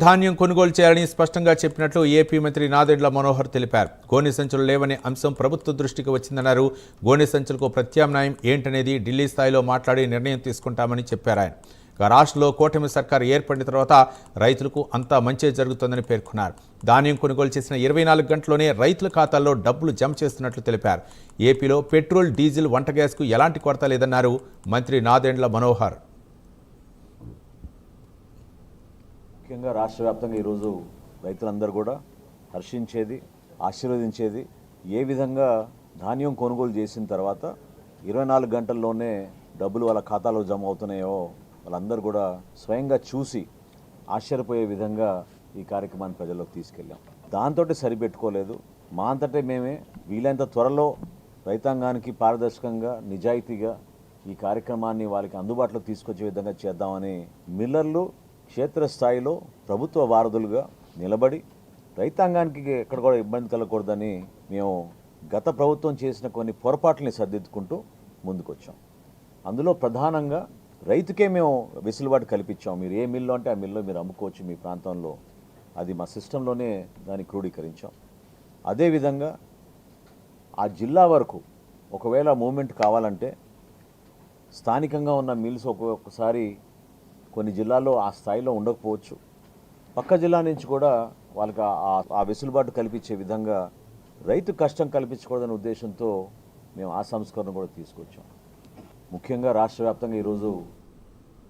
ధాన్యం కొనుగోలు చేయాలని స్పష్టంగా చెప్పినట్లు ఏపీ మంత్రి నాదెండ్ల మనోహర్ తెలిపారు. గోనె సంచులు లేవనే అంశం ప్రభుత్వ దృష్టికి వచ్చిందన్నారు. గోనె సంచులకు ప్రత్యామ్నాయం ఏంటనేది ఢిల్లీ స్థాయిలో మాట్లాడి నిర్ణయం తీసుకుంటామని చెప్పారు ఆయన. రాష్ట్రంలో కూటమి సర్కారు ఏర్పడిన తర్వాత రైతులకు అంతా మంచి జరుగుతుందని పేర్కొన్నారు. ధాన్యం కొనుగోలు చేసిన 24 గంటల్లోనే రైతుల ఖాతాల్లో డబ్బులు జమ చేస్తున్నట్లు తెలిపారు. ఏపీలో పెట్రోల్, డీజిల్, వంట గ్యాస్కు ఎలాంటి కొరత లేదన్నారు మంత్రి నాదెండ్ల మనోహర్. ముఖ్యంగా రాష్ట్ర వ్యాప్తంగా ఈరోజు రైతులందరూ కూడా హర్షించేది, ఆశీర్వదించేది ఏ విధంగా ధాన్యం కొనుగోలు చేసిన తర్వాత 24 గంటల్లోనే డబ్బులు వాళ్ళ ఖాతాలో జమ అవుతున్నాయో వాళ్ళందరూ కూడా స్వయంగా చూసి ఆశ్చర్యపోయే విధంగా ఈ కార్యక్రమాన్ని ప్రజల్లోకి తీసుకెళ్ళాం. దాంతో సరిపెట్టుకోలేదు, మా అంతటే మేమే వీలైనంత త్వరలో రైతాంగానికి పారదర్శకంగా, నిజాయితీగా ఈ కార్యక్రమాన్ని వాళ్ళకి అందుబాటులో తీసుకొచ్చే విధంగా చేద్దామని మిల్లర్లు క్షేత్రస్థాయిలో ప్రభుత్వ వారధులుగా నిలబడి రైతాంగానికి ఎక్కడ కూడా ఇబ్బంది కలగకూడదని మేము గత ప్రభుత్వం చేసిన కొన్ని పొరపాట్లని సరిదిద్దుకుంటూ ముందుకొచ్చాం. అందులో ప్రధానంగా రైతుకే మేము వెసులుబాటు కల్పించాం. మీరు ఏ మిల్లు అంటే ఆ మిల్లు మీరు అమ్ముకోవచ్చు మీ ప్రాంతంలో, అది మా సిస్టంలోనే దాన్ని క్రోడీకరించాం. అదేవిధంగా ఆ జిల్లా వరకు ఒకవేళ మూమెంట్ కావాలంటే స్థానికంగా ఉన్న మిల్స్ ఒక్కొక్కసారి కొన్ని జిల్లాల్లో ఆ స్థాయిలో ఉండకపోవచ్చు, పక్క జిల్లా నుంచి కూడా వాళ్ళకి ఆ వెసులుబాటు కల్పించే విధంగా రైతు కష్టం కల్పించకూడదనే ఉద్దేశంతో మేము ఆ సంస్కరణ కూడా తీసుకొచ్చాం. ముఖ్యంగా రాష్ట్ర వ్యాప్తంగా ఈరోజు